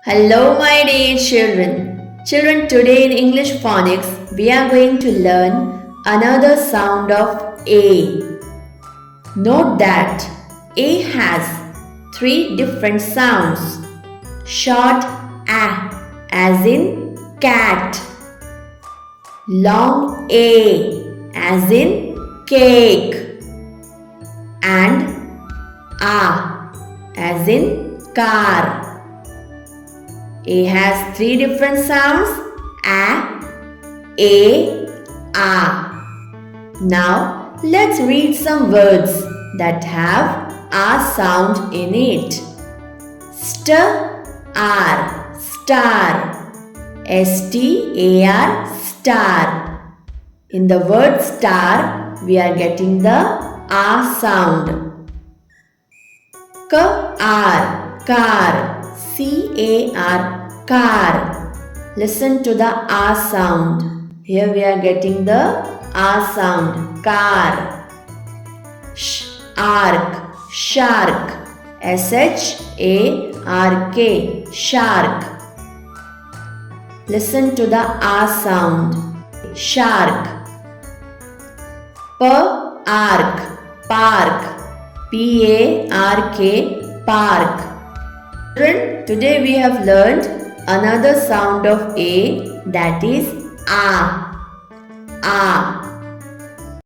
Hello, my dear children. Children, today in English Phonics, we are going to learn another sound of A. Note that A has three different sounds. Short A, as in cat. Long A, as in cake. And A, as in car. A has three different sounds. A, Now, let's read some words that have A sound in it. Star, star. S-T-A-R, star. In the word star, we are getting the A sound. Car, C-A-R, car. Listen to the A sound. Here we are getting the A sound, car. Shark, S-H-A-R-K, shark. Listen to the A sound, shark. Park, P-A-R-K, park. Children, today we have learned another sound of A, that is A.